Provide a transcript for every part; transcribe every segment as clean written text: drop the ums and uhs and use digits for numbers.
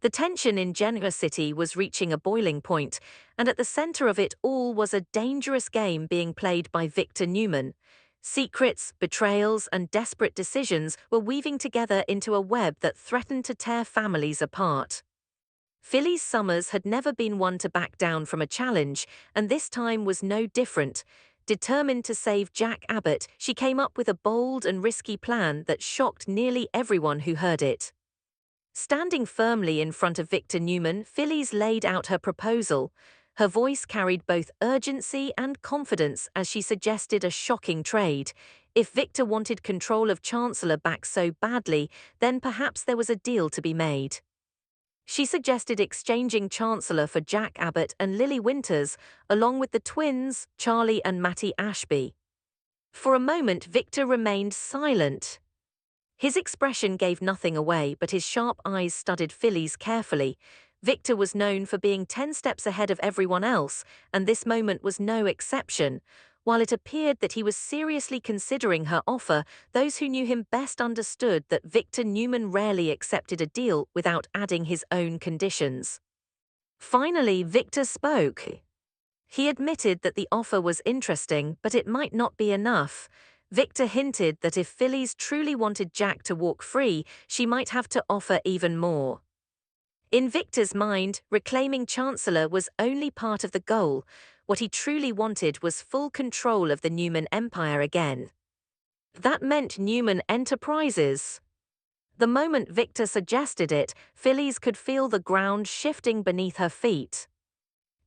The tension in Genoa City was reaching a boiling point, and at the center of it all was a dangerous game being played by Victor Newman. Secrets, betrayals, and desperate decisions were weaving together into a web that threatened to tear families apart. Phyllis Summers had never been one to back down from a challenge, and this time was no different. Determined to save Jack Abbott, she came up with a bold and risky plan that shocked nearly everyone who heard it. Standing firmly in front of Victor Newman, Phyllis laid out her proposal. Her voice carried both urgency and confidence as she suggested a shocking trade. If Victor wanted control of Chancellor back so badly, then perhaps there was a deal to be made. She suggested exchanging Chancellor for Jack Abbott and Lily Winters, along with the twins, Charlie and Matty Ashby. For a moment, Victor remained silent. His expression gave nothing away, but his sharp eyes studied Phyllis carefully. Victor was known for being 10 steps ahead of everyone else, and this moment was no exception. While it appeared that he was seriously considering her offer, those who knew him best understood that Victor Newman rarely accepted a deal without adding his own conditions. Finally, Victor spoke. He admitted that the offer was interesting, but it might not be enough. Victor hinted that if Phyllis truly wanted Jack to walk free, she might have to offer even more. In Victor's mind, reclaiming Chancellor was only part of the goal. What he truly wanted was full control of the Newman Empire again. That meant Newman Enterprises. The moment Victor suggested it, Phyllis could feel the ground shifting beneath her feet.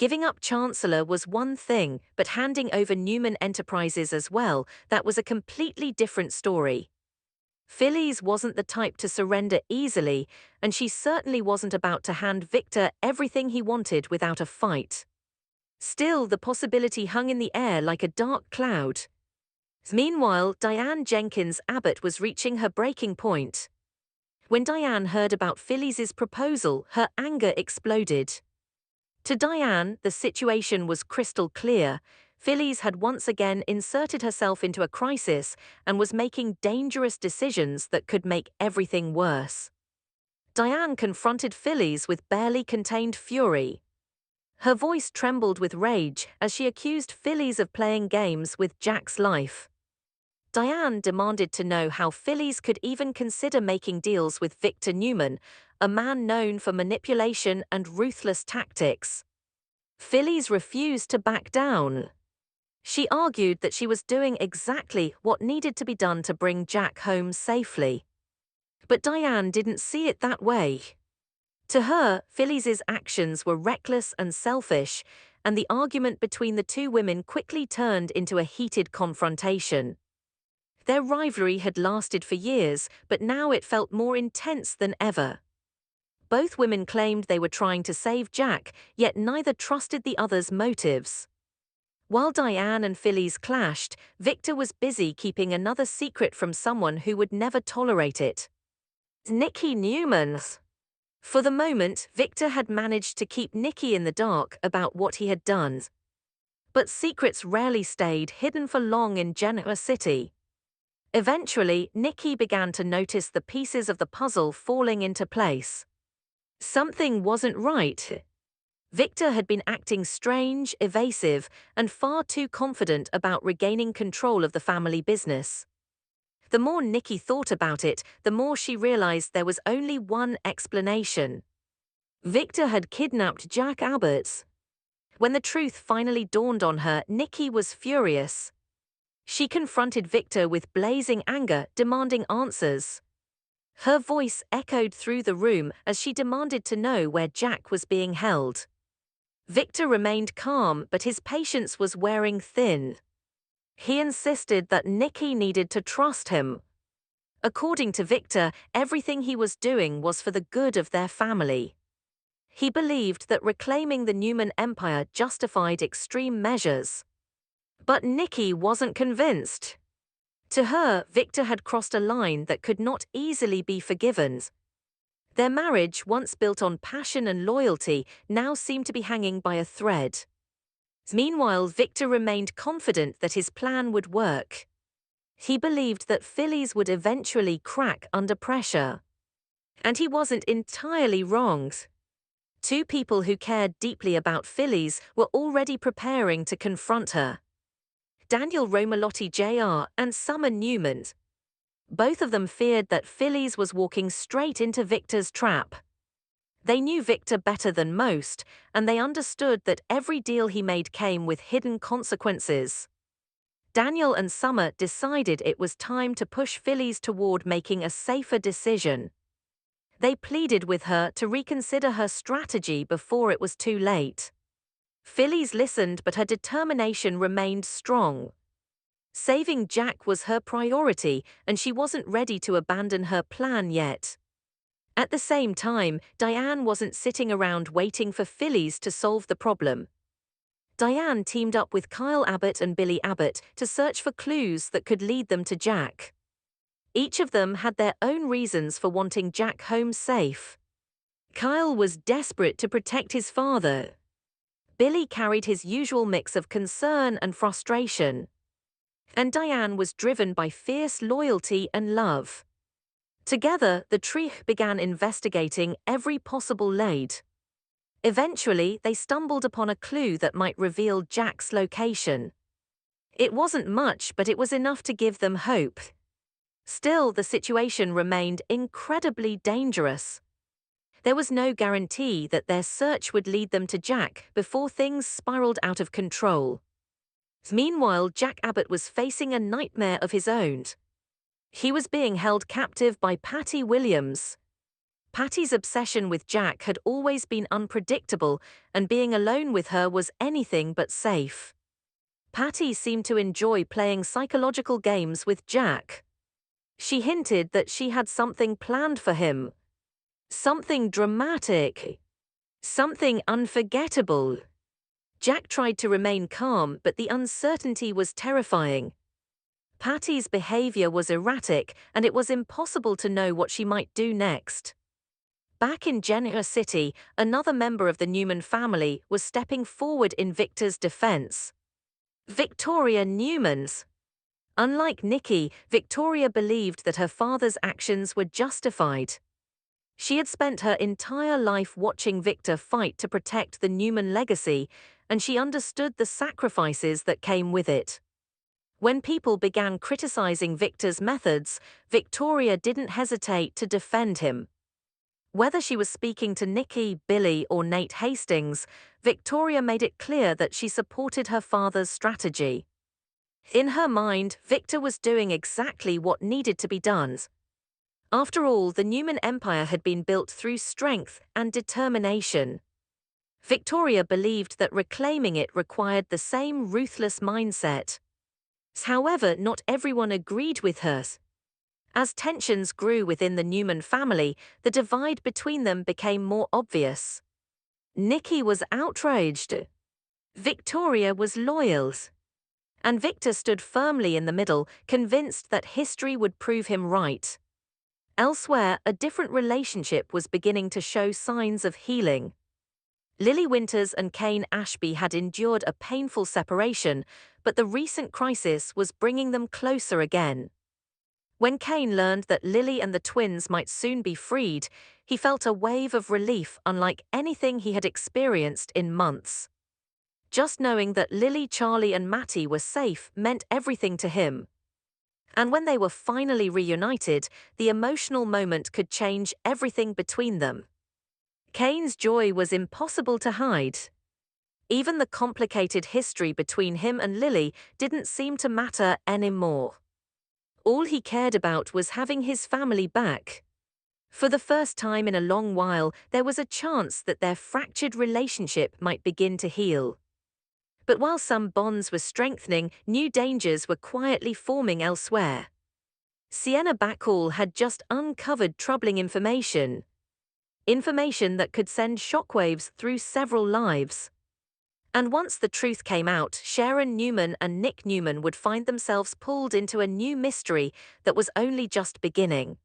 Giving up Chancellor was one thing, but handing over Newman Enterprises as well, that was a completely different story. Phyllis wasn't the type to surrender easily, and she certainly wasn't about to hand Victor everything he wanted without a fight. Still, the possibility hung in the air like a dark cloud. Meanwhile, Diane Jenkins Abbott was reaching her breaking point. When Diane heard about Phyllis's proposal, her anger exploded. To Diane, the situation was crystal clear. Phyllis had once again inserted herself into a crisis and was making dangerous decisions that could make everything worse. Diane confronted Phyllis with barely contained fury. Her voice trembled with rage as she accused Phyllis of playing games with Jack's life. Diane demanded to know how Phyllis could even consider making deals with Victor Newman, a man known for manipulation and ruthless tactics. Phyllis refused to back down. She argued that she was doing exactly what needed to be done to bring Jack home safely. But Diane didn't see it that way. To her, Phyllis's actions were reckless and selfish, and the argument between the two women quickly turned into a heated confrontation. Their rivalry had lasted for years, but now it felt more intense than ever. Both women claimed they were trying to save Jack, yet neither trusted the other's motives. While Diane and Phyllis clashed, Victor was busy keeping another secret from someone who would never tolerate it. Nikki Newman's. For the moment, Victor had managed to keep Nikki in the dark about what he had done. But secrets rarely stayed hidden for long in Genoa City. Eventually, Nikki began to notice the pieces of the puzzle falling into place. Something wasn't right. Victor had been acting strange, evasive, and far too confident about regaining control of the family business. The more Nikki thought about it, the more she realized there was only one explanation. Victor had kidnapped Jack Abbott. When the truth finally dawned on her, Nikki was furious. She confronted Victor with blazing anger, demanding answers. Her voice echoed through the room as she demanded to know where Jack was being held. Victor remained calm, but his patience was wearing thin. He insisted that Nikki needed to trust him. According to Victor, everything he was doing was for the good of their family. He believed that reclaiming the Newman Empire justified extreme measures. But Nikki wasn't convinced. To her, Victor had crossed a line that could not easily be forgiven. Their marriage, once built on passion and loyalty, now seemed to be hanging by a thread. Meanwhile, Victor remained confident that his plan would work. He believed that Phyllis would eventually crack under pressure. And he wasn't entirely wrong. Two people who cared deeply about Phyllis were already preparing to confront her. Daniel Romalotti Jr. and Summer Newman. Both of them feared that Phyllis was walking straight into Victor's trap. They knew Victor better than most, and they understood that every deal he made came with hidden consequences. Daniel and Summer decided it was time to push Phyllis toward making a safer decision. They pleaded with her to reconsider her strategy before it was too late. Phyllis listened, but her determination remained strong. Saving Jack was her priority, and she wasn't ready to abandon her plan yet. At the same time, Diane wasn't sitting around waiting for Phyllis to solve the problem. Diane teamed up with Kyle Abbott and Billy Abbott to search for clues that could lead them to Jack. Each of them had their own reasons for wanting Jack home safe. Kyle was desperate to protect his father. Billy carried his usual mix of concern and frustration. And Diane was driven by fierce loyalty and love. Together, the trio began investigating every possible lead. Eventually, they stumbled upon a clue that might reveal Jack's location. It wasn't much, but it was enough to give them hope. Still, the situation remained incredibly dangerous. There was no guarantee that their search would lead them to Jack before things spiraled out of control. Meanwhile, Jack Abbott was facing a nightmare of his own. He was being held captive by Patty Williams. Patty's obsession with Jack had always been unpredictable, and being alone with her was anything but safe. Patty seemed to enjoy playing psychological games with Jack. She hinted that she had something planned for him. Something dramatic. Something unforgettable. Jack tried to remain calm, but the uncertainty was terrifying. Patty's behavior was erratic, and it was impossible to know what she might do next. Back in Genoa City, another member of the Newman family was stepping forward in Victor's defense. Victoria Newman's. Unlike Nikki, Victoria believed that her father's actions were justified. She had spent her entire life watching Victor fight to protect the Newman legacy, and she understood the sacrifices that came with it. When people began criticizing Victor's methods, Victoria didn't hesitate to defend him. Whether she was speaking to Nikki, Billy, or Nate Hastings, Victoria made it clear that she supported her father's strategy. In her mind, Victor was doing exactly what needed to be done. After all, the Newman Empire had been built through strength and determination. Victoria believed that reclaiming it required the same ruthless mindset. However, not everyone agreed with her. As tensions grew within the Newman family, the divide between them became more obvious. Nikki was outraged. Victoria was loyal. And Victor stood firmly in the middle, convinced that history would prove him right. Elsewhere, a different relationship was beginning to show signs of healing. Lily Winters and Kane Ashby had endured a painful separation, but the recent crisis was bringing them closer again. When Kane learned that Lily and the twins might soon be freed, he felt a wave of relief unlike anything he had experienced in months. Just knowing that Lily, Charlie, and Matty were safe meant everything to him. And when they were finally reunited, the emotional moment could change everything between them. Kane's joy was impossible to hide. Even the complicated history between him and Lily didn't seem to matter anymore. All he cared about was having his family back. For the first time in a long while, there was a chance that their fractured relationship might begin to heal. But while some bonds were strengthening, new dangers were quietly forming elsewhere. Sienna Bacall had just uncovered troubling information. Information that could send shockwaves through several lives. And once the truth came out, Sharon Newman and Nick Newman would find themselves pulled into a new mystery that was only just beginning.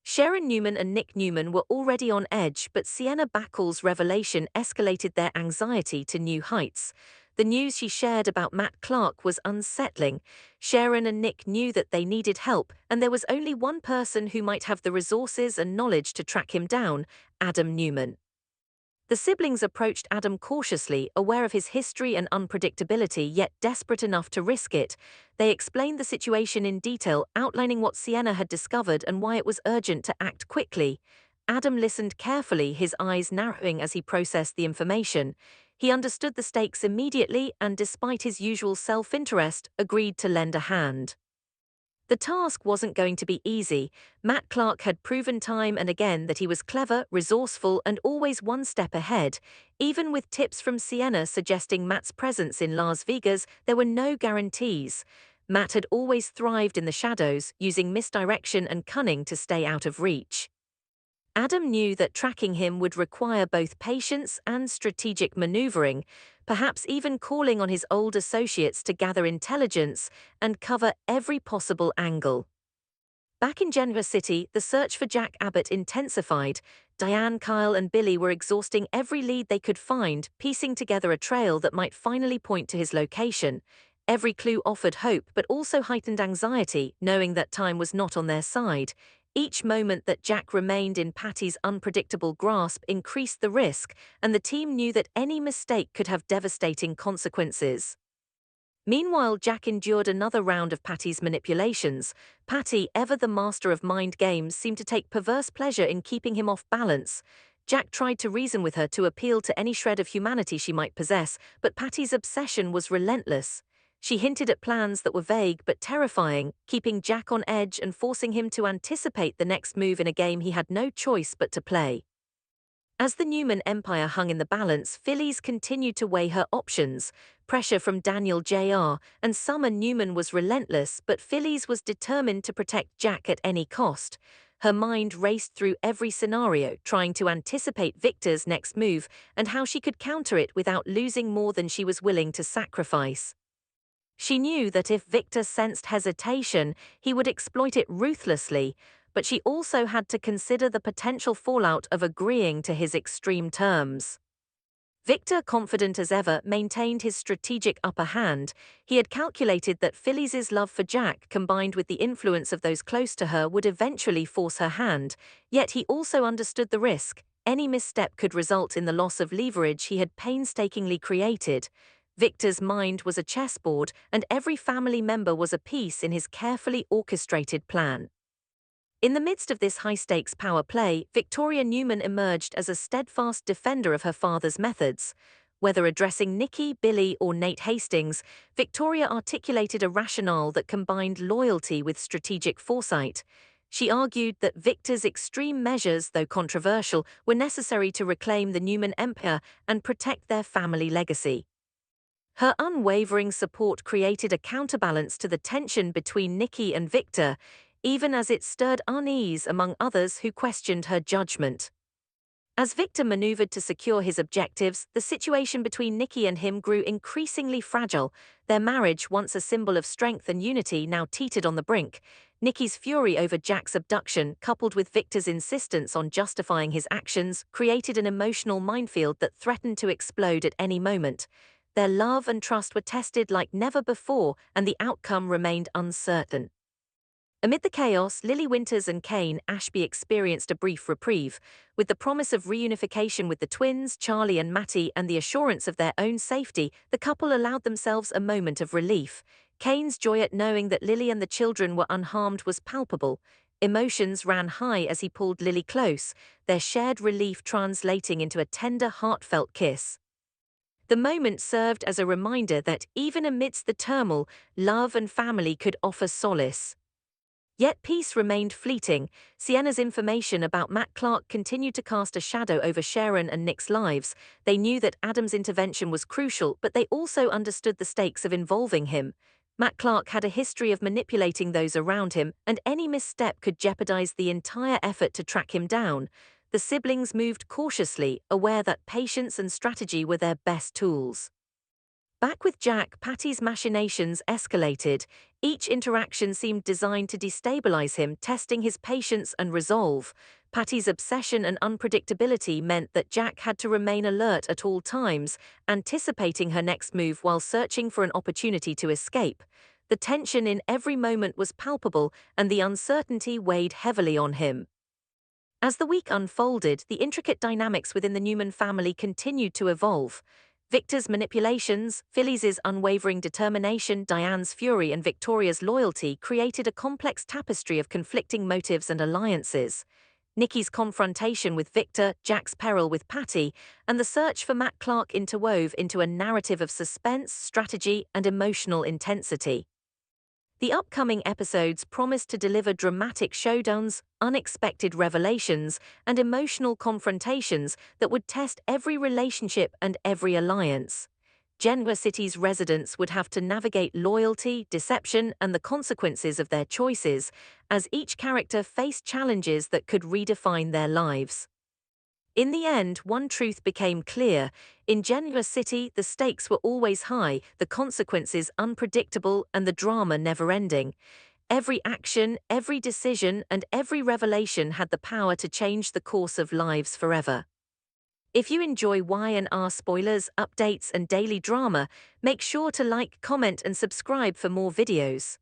Sharon Newman and Nick Newman were already on edge, but Sienna Bacall's revelation escalated their anxiety to new heights. The news she shared about Matt Clark was unsettling. Sharon and Nick knew that they needed help, and there was only one person who might have the resources and knowledge to track him down: Adam Newman. The siblings approached Adam cautiously, aware of his history and unpredictability, yet desperate enough to risk it. They explained the situation in detail, outlining what Sienna had discovered and why it was urgent to act quickly. Adam listened carefully, his eyes narrowing as he processed the information. He understood the stakes immediately and, despite his usual self-interest, agreed to lend a hand. The task wasn't going to be easy. Matt Clark had proven time and again that he was clever, resourceful, and always one step ahead. Even with tips from Sienna suggesting Matt's presence in Las Vegas, there were no guarantees. Matt had always thrived in the shadows, using misdirection and cunning to stay out of reach. Adam knew that tracking him would require both patience and strategic maneuvering, perhaps even calling on his old associates to gather intelligence and cover every possible angle. Back in Genoa City, the search for Jack Abbott intensified. Diane, Kyle, and Billy were exhausting every lead they could find, piecing together a trail that might finally point to his location. Every clue offered hope, but also heightened anxiety, knowing that time was not on their side. Each moment that Jack remained in Patty's unpredictable grasp increased the risk, and the team knew that any mistake could have devastating consequences. Meanwhile, Jack endured another round of Patty's manipulations. Patty, ever the master of mind games, seemed to take perverse pleasure in keeping him off balance. Jack tried to reason with her to appeal to any shred of humanity she might possess, but Patty's obsession was relentless. She hinted at plans that were vague but terrifying, keeping Jack on edge and forcing him to anticipate the next move in a game he had no choice but to play. As the Newman empire hung in the balance, Phyllis continued to weigh her options. Pressure from Daniel Jr. and Summer Newman was relentless, but Phyllis was determined to protect Jack at any cost. Her mind raced through every scenario, trying to anticipate Victor's next move and how she could counter it without losing more than she was willing to sacrifice. She knew that if Victor sensed hesitation, he would exploit it ruthlessly, but she also had to consider the potential fallout of agreeing to his extreme terms. Victor, confident as ever, maintained his strategic upper hand. He had calculated that Phyllis's love for Jack, combined with the influence of those close to her, would eventually force her hand, yet he also understood the risk. Any misstep could result in the loss of leverage he had painstakingly created. Victor's mind was a chessboard, and every family member was a piece in his carefully orchestrated plan. In the midst of this high-stakes power play, Victoria Newman emerged as a steadfast defender of her father's methods. Whether addressing Nikki, Billy, or Nate Hastings, Victoria articulated a rationale that combined loyalty with strategic foresight. She argued that Victor's extreme measures, though controversial, were necessary to reclaim the Newman empire and protect their family legacy. Her unwavering support created a counterbalance to the tension between Nikki and Victor, even as it stirred unease among others who questioned her judgment. As Victor maneuvered to secure his objectives, the situation between Nikki and him grew increasingly fragile. Their marriage, once a symbol of strength and unity, now teetered on the brink. Nikki's fury over Jack's abduction, coupled with Victor's insistence on justifying his actions, created an emotional minefield that threatened to explode at any moment. Their love and trust were tested like never before, and the outcome remained uncertain. Amid the chaos, Lily Winters and Kane Ashby experienced a brief reprieve. With the promise of reunification with the twins, Charlie and Matty, and the assurance of their own safety, the couple allowed themselves a moment of relief. Kane's joy at knowing that Lily and the children were unharmed was palpable. Emotions ran high as he pulled Lily close, their shared relief translating into a tender, heartfelt kiss. The moment served as a reminder that, even amidst the turmoil, love and family could offer solace. Yet peace remained fleeting. Sienna's information about Matt Clark continued to cast a shadow over Sharon and Nick's lives. They knew that Adam's intervention was crucial, but they also understood the stakes of involving him. Matt Clark had a history of manipulating those around him, and any misstep could jeopardize the entire effort to track him down. The siblings moved cautiously, aware that patience and strategy were their best tools. Back with Jack, Patty's machinations escalated. Each interaction seemed designed to destabilize him, testing his patience and resolve. Patty's obsession and unpredictability meant that Jack had to remain alert at all times, anticipating her next move while searching for an opportunity to escape. The tension in every moment was palpable, and the uncertainty weighed heavily on him. As the week unfolded, the intricate dynamics within the Newman family continued to evolve. Victor's manipulations, Phyllis's unwavering determination, Diane's fury, and Victoria's loyalty created a complex tapestry of conflicting motives and alliances. Nikki's confrontation with Victor, Jack's peril with Patty, and the search for Matt Clark interwove into a narrative of suspense, strategy, and emotional intensity. The upcoming episodes promised to deliver dramatic showdowns, unexpected revelations, and emotional confrontations that would test every relationship and every alliance. Genoa City's residents would have to navigate loyalty, deception, and the consequences of their choices, as each character faced challenges that could redefine their lives. In the end, one truth became clear. In Genoa City, the stakes were always high, the consequences unpredictable, and the drama never-ending. Every action, every decision, and every revelation had the power to change the course of lives forever. If you enjoy Y&R spoilers, updates, and daily drama, make sure to like, comment, and subscribe for more videos.